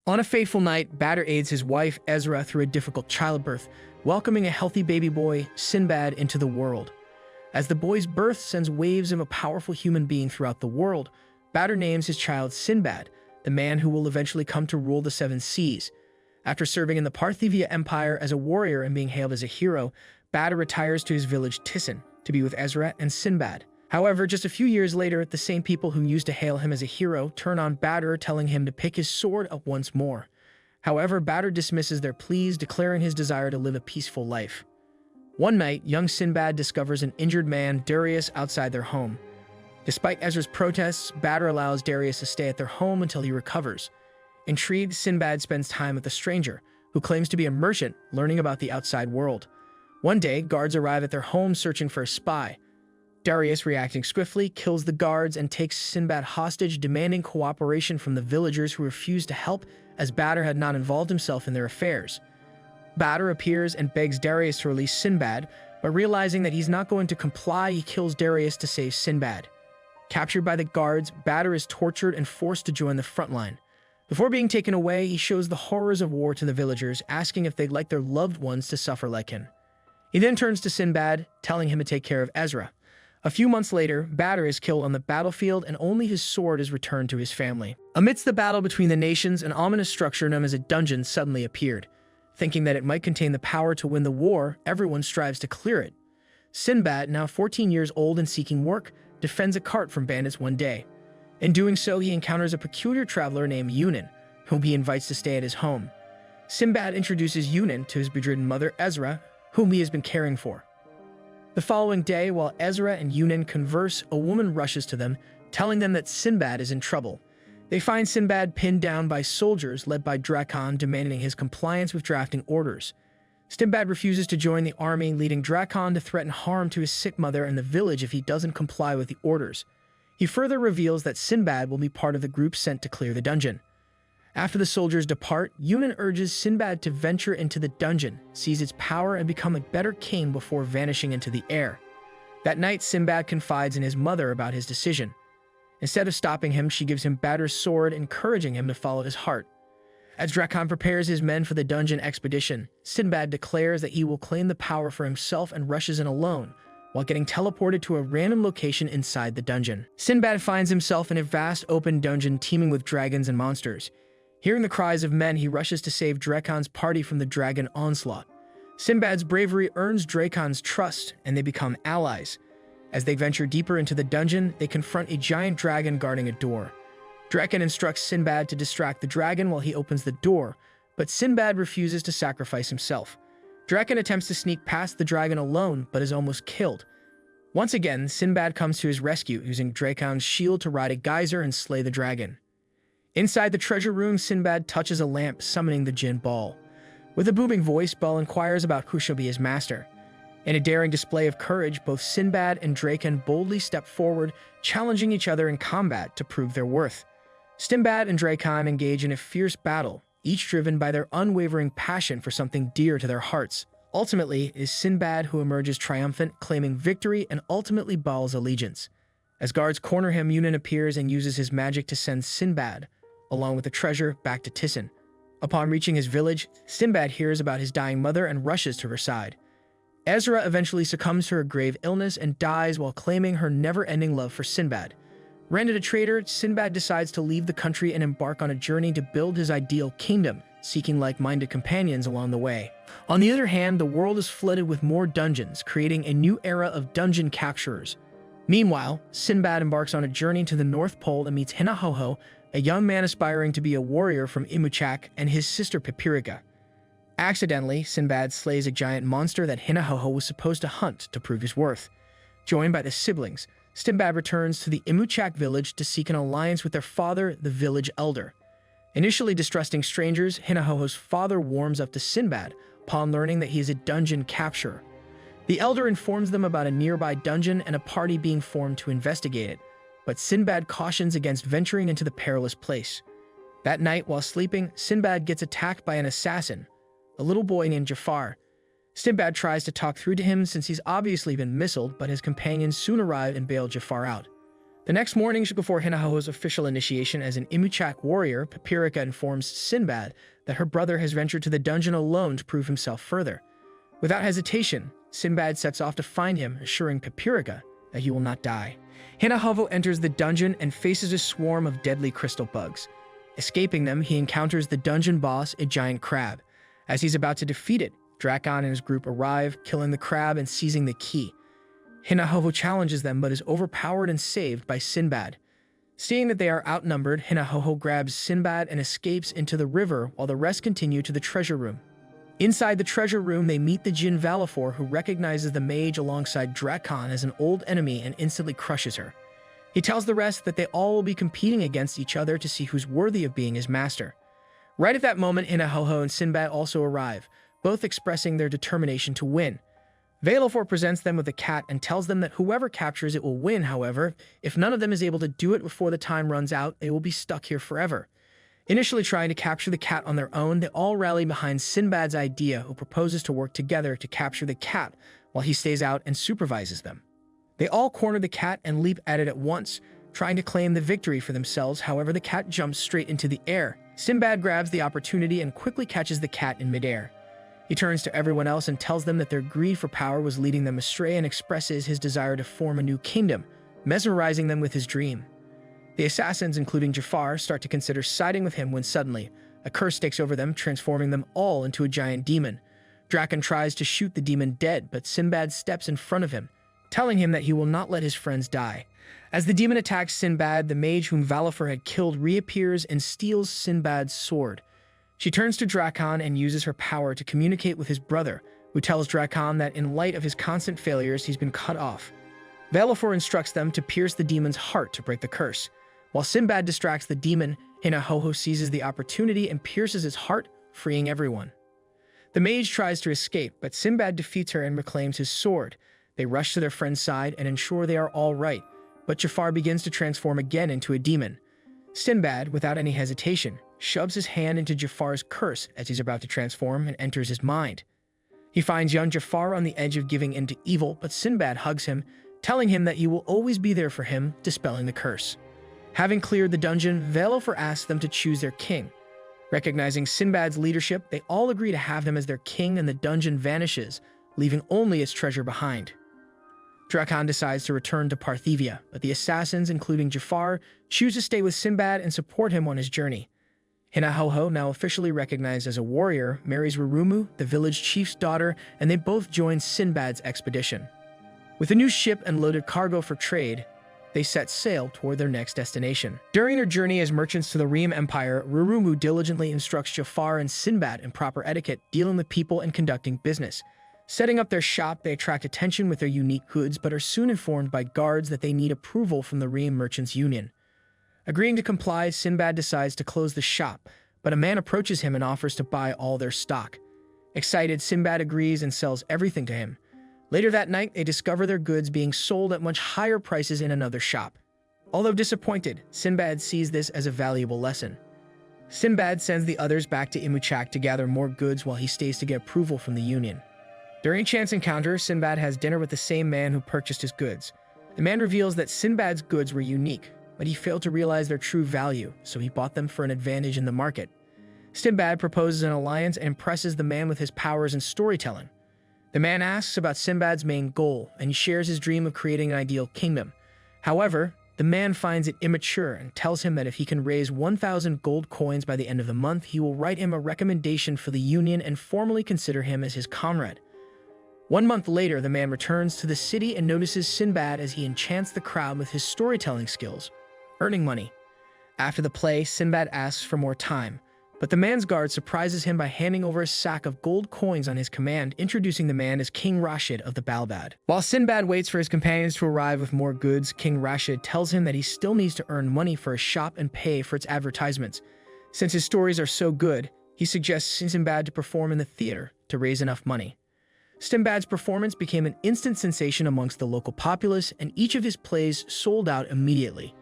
On a fateful night, Badr aids his wife, Ezra, through a difficult childbirth, welcoming a healthy baby boy, Sinbad, into the world. As the boy's birth sends waves of a powerful human being throughout the world, Badr names his child Sinbad, the man who will eventually come to rule the seven seas. After serving in the Parthivia Empire as a warrior and being hailed as a hero, Badr retires to his village Sassan to be with Ezra and Sinbad. However, just a few years later, the same people who used to hail him as a hero turn on Badr, telling him to pick his sword up once more. However, Badr dismisses their pleas, declaring his desire to live a peaceful life. One night, young Sinbad discovers an injured man, Darius, outside their home. Despite Ezra's protests, Badr allows Darius to stay at their home until he recovers. Intrigued, Sinbad spends time with the stranger, who claims to be a merchant, learning about the outside world. One day, guards arrive at their home searching for a spy. Darius, reacting swiftly, kills the guards and takes Sinbad hostage, demanding cooperation from the villagers who refuse to help, as Badr had not involved himself in their affairs. Badr appears and begs Darius to release Sinbad, but realizing that he's not going to comply, he kills Darius to save Sinbad. Captured by the guards, Badr is tortured and forced to join the front line. Before being taken away, he shows the horrors of war to the villagers, asking if they'd like their loved ones to suffer like him. He then turns to Sinbad, telling him to take care of Ezra. A few months later, Badr is killed on the battlefield and only his sword is returned to his family. Amidst the battle between the nations, an ominous structure known as a dungeon suddenly appeared. Thinking that it might contain the power to win the war, everyone strives to clear it. Sinbad, now 14 years old and seeking work, defends a cart from bandits one day. In doing so, he encounters a peculiar traveler named Yunan, whom he invites to stay at his home. Sinbad introduces Yunan to his bedridden mother, Ezra, whom he has been caring for. The following day, while Ezra and Yunan converse, a woman rushes to them, telling them that Sinbad is in trouble. They find Sinbad pinned down by soldiers led by Drakon, demanding his compliance with drafting orders. Sinbad refuses to join the army, leading Drakon to threaten harm to his sick mother and the village if he doesn't comply with the orders. He further reveals that Sinbad will be part of the group sent to clear the dungeon. After the soldiers depart, Yunan urges Sinbad to venture into the dungeon, seize its power, and become a better king before vanishing into the air. That night, Sinbad confides in his mother about his decision. Instead of stopping him, she gives him Badr's sword, encouraging him to follow his heart. As Drakon prepares his men for the dungeon expedition, Sinbad declares that he will claim the power for himself and rushes in alone, while getting teleported to a random location inside the dungeon. Sinbad finds himself in a vast open dungeon teeming with dragons and monsters. Hearing the cries of men, he rushes to save Drakon's party from the dragon onslaught. Sinbad's bravery earns Drakon's trust, and they become allies. As they venture deeper into the dungeon, they confront a giant dragon guarding a door. Drakon instructs Sinbad to distract the dragon while he opens the door, but Sinbad refuses to sacrifice himself. Drakon attempts to sneak past the dragon alone, but is almost killed. Once again, Sinbad comes to his rescue, using Drakon's shield to ride a geyser and slay the dragon. Inside the treasure room, Sinbad touches a lamp, summoning the Jinn Ball. With a booming voice, Ball inquires about who shall be his master. In a daring display of courage, both Sinbad and Drakon boldly step forward, challenging each other in combat to prove their worth. Sinbad and Drakon engage in a fierce battle, each driven by their unwavering passion for something dear to their hearts. Ultimately, it is Sinbad who emerges triumphant, claiming victory and ultimately Baal's allegiance. As guards corner him, Yunan appears and uses his magic to send Sinbad, along with the treasure, back to Sassan. Upon reaching his village, Sinbad hears about his dying mother and rushes to her side. Ezra eventually succumbs to her grave illness and dies while claiming her never-ending love for Sinbad. Rendered a traitor, Sinbad decides to leave the country and embark on a journey to build his ideal kingdom, seeking like-minded companions along the way. On the other hand, the world is flooded with more dungeons, creating a new era of dungeon capturers. Meanwhile, Sinbad embarks on a journey to the North Pole and meets Hinahoho, a young man aspiring to be a warrior from Imuchak, and his sister Pipirika. Accidentally, Sinbad slays a giant monster that Hinahoho was supposed to hunt to prove his worth. Joined by the siblings, Sinbad returns to the Imuchak village to seek an alliance with their father, the village elder. Initially distrusting strangers, Hinahoho's father warms up to Sinbad upon learning that he is a dungeon capturer. The elder informs them about a nearby dungeon and a party being formed to investigate it, but Sinbad cautions against venturing into the perilous place. That night, while sleeping, Sinbad gets attacked by an assassin, a little boy named Jafar. Sinbad tries to talk through to him since he's obviously been missiled, but his companions soon arrive and bail Jafar out. The next morning, before Hinahoho's official initiation as an Imuchak warrior, Papirica informs Sinbad that her brother has ventured to the dungeon alone to prove himself further. Without hesitation, Sinbad sets off to find him, assuring Papirica that he will not die. Hinahoho enters the dungeon and faces a swarm of deadly crystal bugs. Escaping them, he encounters the dungeon boss, a giant crab. As he's about to defeat it, Drakon and his group arrive, killing the crab and seizing the key. Hinahoho challenges them but is overpowered and saved by Sinbad. Seeing that they are outnumbered, Hinahoho grabs Sinbad and escapes into the river while the rest continue to the treasure room. Inside the treasure room, they meet the Djinn Valefor, who recognizes the mage alongside Drakon as an old enemy and instantly crushes her. He tells the rest that they all will be competing against each other to see who's worthy of being his master. Right at that moment, Hinahoho and Sinbad also arrive, both expressing their determination to win. Valefor presents them with a cat and tells them that whoever captures it will win. However, if none of them is able to do it before the time runs out, they will be stuck here forever. Initially trying to capture the cat on their own, they all rally behind Sinbad's idea, who proposes to work together to capture the cat while he stays out and supervises them. They all corner the cat and leap at it at once, trying to claim the victory for themselves. However, the cat jumps straight into the air. Sinbad grabs the opportunity and quickly catches the cat in midair. He turns to everyone else and tells them that their greed for power was leading them astray and expresses his desire to form a new kingdom, mesmerizing them with his dream. The assassins, including Jafar, start to consider siding with him when suddenly a curse takes over them, transforming them all into a giant demon. Drakon tries to shoot the demon dead, but Sinbad steps in front of him, telling him that he will not let his friends die. As the demon attacks Sinbad, the mage whom Valefor had killed reappears and steals Sinbad's sword. She turns to Drakon and uses her power to communicate with his brother, who tells Drakon that in light of his constant failures, he's been cut off. Valefor instructs them to pierce the demon's heart to break the curse. While Sinbad distracts the demon, Hinahoho seizes the opportunity and pierces his heart, freeing everyone. The mage tries to escape, but Sinbad defeats her and reclaims his sword. They rush to their friend's side and ensure they are all right, but Jafar begins to transform again into a demon. Sinbad, without any hesitation, shoves his hand into Jafar's curse as he's about to transform and enters his mind. He finds young Jafar on the edge of giving in to evil, but Sinbad hugs him, telling him that he will always be there for him, dispelling the curse. Having cleared the dungeon, Valefor asks them to choose their king. Recognizing Sinbad's leadership, they all agree to have him as their king, and the dungeon vanishes, leaving only its treasure behind. Drakon decides to return to Parthivia, but the assassins, including Jafar, choose to stay with Sinbad and support him on his journey. Hinahoho, now officially recognized as a warrior, marries Rurumu, the village chief's daughter, and they both join Sinbad's expedition. With a new ship and loaded cargo for trade, they set sail toward their next destination. During their journey as merchants to the Reem Empire, Rurumu diligently instructs Jafar and Sinbad in proper etiquette, dealing with people and conducting business. Setting up their shop, they attract attention with their unique goods, but are soon informed by guards that they need approval from the Reem Merchants Union. Agreeing to comply, Sinbad decides to close the shop, but a man approaches him and offers to buy all their stock. Excited, Sinbad agrees and sells everything to him. Later that night, they discover their goods being sold at much higher prices in another shop. Although disappointed, Sinbad sees this as a valuable lesson. Sinbad sends the others back to Imuchak to gather more goods while he stays to get approval from the Union. During a chance encounter, Sinbad has dinner with the same man who purchased his goods. The man reveals that Sinbad's goods were unique, but he failed to realize their true value, so he bought them for an advantage in the market. Sinbad proposes an alliance and impresses the man with his powers and storytelling. The man asks about Sinbad's main goal, and he shares his dream of creating an ideal kingdom. However, the man finds it immature and tells him that if he can raise 1,000 gold coins by the end of the month, he will write him a recommendation for the Union and formally consider him as his comrade. 1 month later, the man returns to the city and notices Sinbad as he enchants the crowd with his storytelling skills, earning money. After the play, Sinbad asks for more time, but the man's guard surprises him by handing over a sack of gold coins on his command, introducing the man as King Rashid of the Balbad. While Sinbad waits for his companions to arrive with more goods, King Rashid tells him that he still needs to earn money for his shop and pay for its advertisements. Since his stories are so good, he suggests Sinbad to perform in the theater to raise enough money. Sinbad's performance became an instant sensation amongst the local populace, and each of his plays sold out immediately.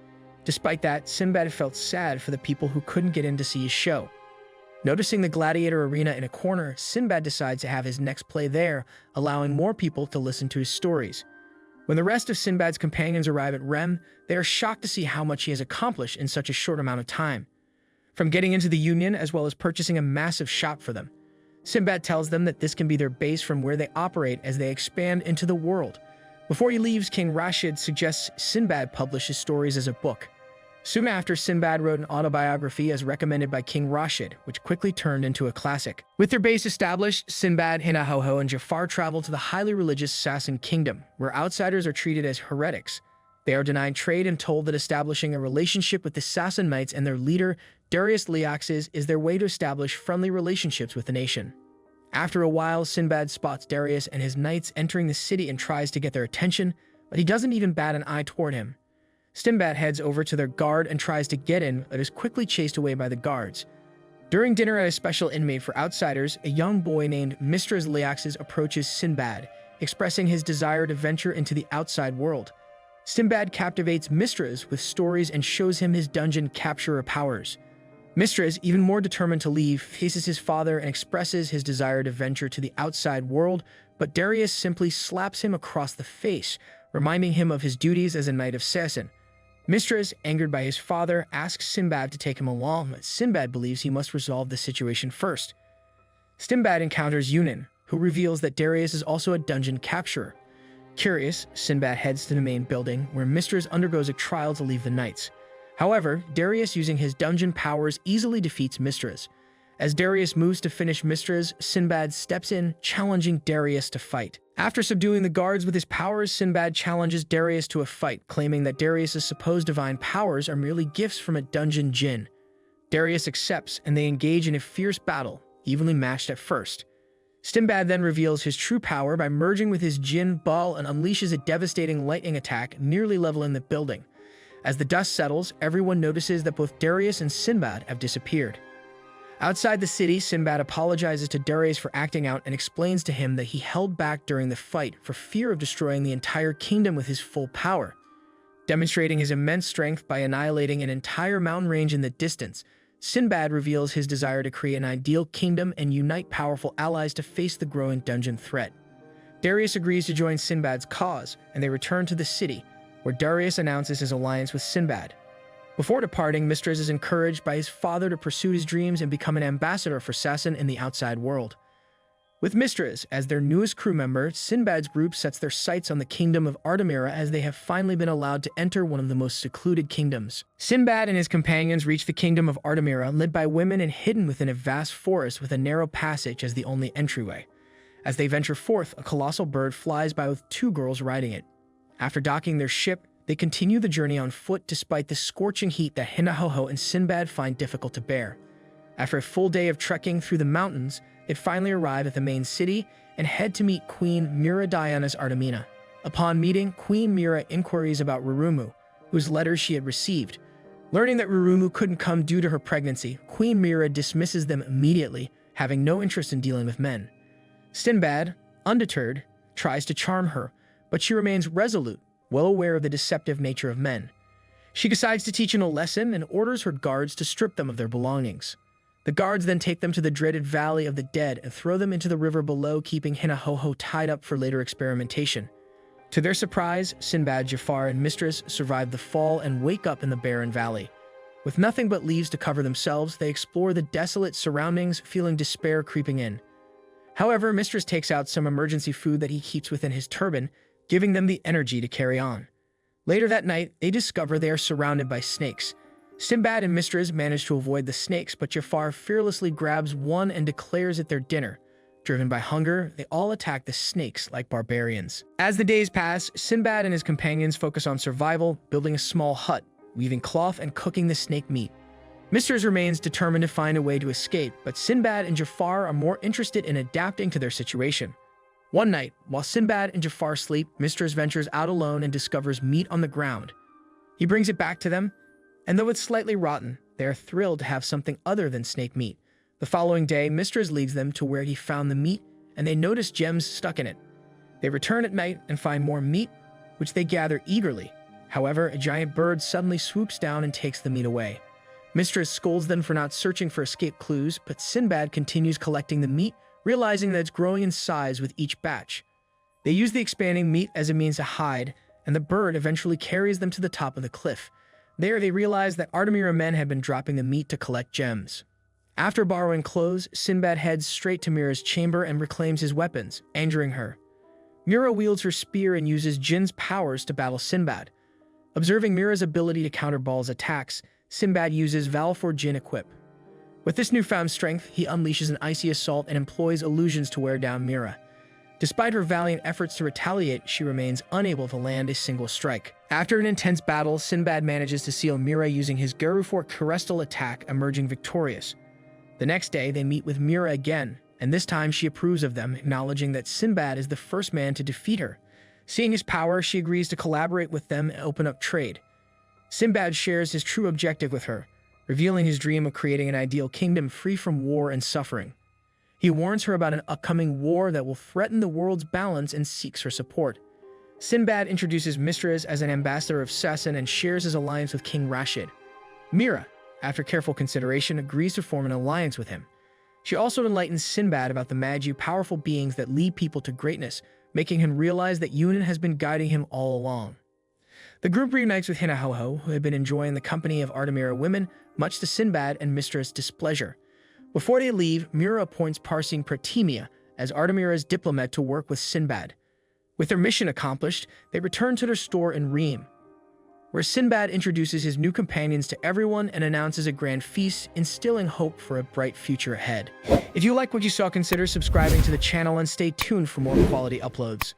Despite that, Sinbad felt sad for the people who couldn't get in to see his show. Noticing the gladiator arena in a corner, Sinbad decides to have his next play there, allowing more people to listen to his stories. When the rest of Sinbad's companions arrive at Rem, they are shocked to see how much he has accomplished in such a short amount of time. From getting into the Union as well as purchasing a massive shop for them. Sinbad tells them that this can be their base from where they operate as they expand into the world. Before he leaves, King Rashid suggests Sinbad publish his stories as a book. Soon after, Sinbad wrote an autobiography as recommended by King Rashid, which quickly turned into a classic. With their base established, Sinbad, Hinahoho, and Jafar travel to the highly religious Sassan kingdom, where outsiders are treated as heretics. They are denied trade and told that establishing a relationship with the Sassanites and their leader, Darius Liaxes, is their way to establish friendly relationships with the nation. After a while, Sinbad spots Darius and his knights entering the city and tries to get their attention, but he doesn't even bat an eye toward him. Sinbad heads over to their guard and tries to get in, but is quickly chased away by the guards. During dinner at a special inn made for outsiders, a young boy named Mr. Liaxes approaches Sinbad, expressing his desire to venture into the outside world. Sinbad captivates Mistras with stories and shows him his dungeon capturer powers. Mistras, even more determined to leave, faces his father and expresses his desire to venture to the outside world, but Darius simply slaps him across the face, reminding him of his duties as a knight of Sassan. Mistras, angered by his father, asks Sinbad to take him along, but Sinbad believes he must resolve the situation first. Sinbad encounters Yunin, who reveals that Darius is also a dungeon capturer. Curious, Sinbad heads to the main building, where Mistras undergoes a trial to leave the knights. However, Darius, using his dungeon powers, easily defeats Mistras. As Darius moves to finish Mistras, Sinbad steps in, challenging Darius to fight. After subduing the guards with his powers, Sinbad challenges Darius to a fight, claiming that Darius' supposed divine powers are merely gifts from a dungeon djinn. Darius accepts, and they engage in a fierce battle, evenly matched at first. Sinbad then reveals his true power by merging with his djinn ball and unleashes a devastating lightning attack, nearly leveling the building. As the dust settles, everyone notices that both Darius and Sinbad have disappeared. Outside the city, Sinbad apologizes to Darius for acting out and explains to him that he held back during the fight for fear of destroying the entire kingdom with his full power. Demonstrating his immense strength by annihilating an entire mountain range in the distance, Sinbad reveals his desire to create an ideal kingdom and unite powerful allies to face the growing dungeon threat. Darius agrees to join Sinbad's cause, and they return to the city, where Darius announces his alliance with Sinbad. Before departing, Mistras is encouraged by his father to pursue his dreams and become an ambassador for Sassan in the outside world. With Mistras as their newest crew member, Sinbad's group sets their sights on the kingdom of Artemira as they have finally been allowed to enter one of the most secluded kingdoms. Sinbad and his companions reach the kingdom of Artemira, led by women and hidden within a vast forest with a narrow passage as the only entryway. As they venture forth, a colossal bird flies by with two girls riding it. After docking their ship, they continue the journey on foot despite the scorching heat that Hinahoho and Sinbad find difficult to bear. After a full day of trekking through the mountains, they finally arrive at the main city and head to meet Queen Mira Diana's Artemira. Upon meeting, Queen Mira inquiries about Rurumu, whose letters she had received. Learning that Rurumu couldn't come due to her pregnancy, Queen Mira dismisses them immediately, having no interest in dealing with men. Sinbad, undeterred, tries to charm her, but she remains resolute, well aware of the deceptive nature of men. She decides to teach him a lesson and orders her guards to strip them of their belongings. The guards then take them to the dreaded Valley of the Dead and throw them into the river below, keeping Hinahoho tied up for later experimentation. To their surprise, Sinbad, Jafar, and Mistras survive the fall and wake up in the barren valley. With nothing but leaves to cover themselves, they explore the desolate surroundings, feeling despair creeping in. However, Mistras takes out some emergency food that he keeps within his turban, giving them the energy to carry on. Later that night, they discover they are surrounded by snakes. Sinbad and Mistras manage to avoid the snakes, but Jafar fearlessly grabs one and declares it their dinner. Driven by hunger, they all attack the snakes like barbarians. As the days pass, Sinbad and his companions focus on survival, building a small hut, weaving cloth and cooking the snake meat. Mistras remains determined to find a way to escape, but Sinbad and Jafar are more interested in adapting to their situation. One night, while Sinbad and Jafar sleep, Mistras ventures out alone and discovers meat on the ground. He brings it back to them, and though it's slightly rotten, they are thrilled to have something other than snake meat. The following day, Mistras leads them to where he found the meat, and they notice gems stuck in it. They return at night and find more meat, which they gather eagerly. However, a giant bird suddenly swoops down and takes the meat away. Mistras scolds them for not searching for escape clues, but Sinbad continues collecting the meat, realizing that it's growing in size with each batch. They use the expanding meat as a means to hide, and the bird eventually carries them to the top of the cliff. There, they realize that Artemira men had been dropping the meat to collect gems. After borrowing clothes, Sinbad heads straight to Mira's chamber and reclaims his weapons, angering her. Mira wields her spear and uses Jin's powers to battle Sinbad. Observing Mira's ability to counter Bal's attacks, Sinbad uses Valefor Jin equip. With this newfound strength, he unleashes an icy assault and employs illusions to wear down Mira. Despite her valiant efforts to retaliate, she remains unable to land a single strike. After an intense battle, Sinbad manages to seal Mira using his Garufor Carestal attack, emerging victorious. The next day, they meet with Mira again, and this time she approves of them, acknowledging that Sinbad is the first man to defeat her. Seeing his power, she agrees to collaborate with them and open up trade. Sinbad shares his true objective with her, revealing his dream of creating an ideal kingdom free from war and suffering. He warns her about an upcoming war that will threaten the world's balance and seeks her support. Sinbad introduces Mistras as an ambassador of Sassan and shares his alliance with King Rashid. Mira, after careful consideration, agrees to form an alliance with him. She also enlightens Sinbad about the Magi, powerful beings that lead people to greatness, making him realize that Yunin has been guiding him all along. The group reunites with Hinahoho, who had been enjoying the company of Artemira women, much to Sinbad and Mistra's displeasure. Before they leave, Mira appoints Parsing Pratimia as Artemira's diplomat to work with Sinbad. With their mission accomplished, they return to their store in Reem, where Sinbad introduces his new companions to everyone and announces a grand feast, instilling hope for a bright future ahead. If you like what you saw, consider subscribing to the channel and stay tuned for more quality uploads.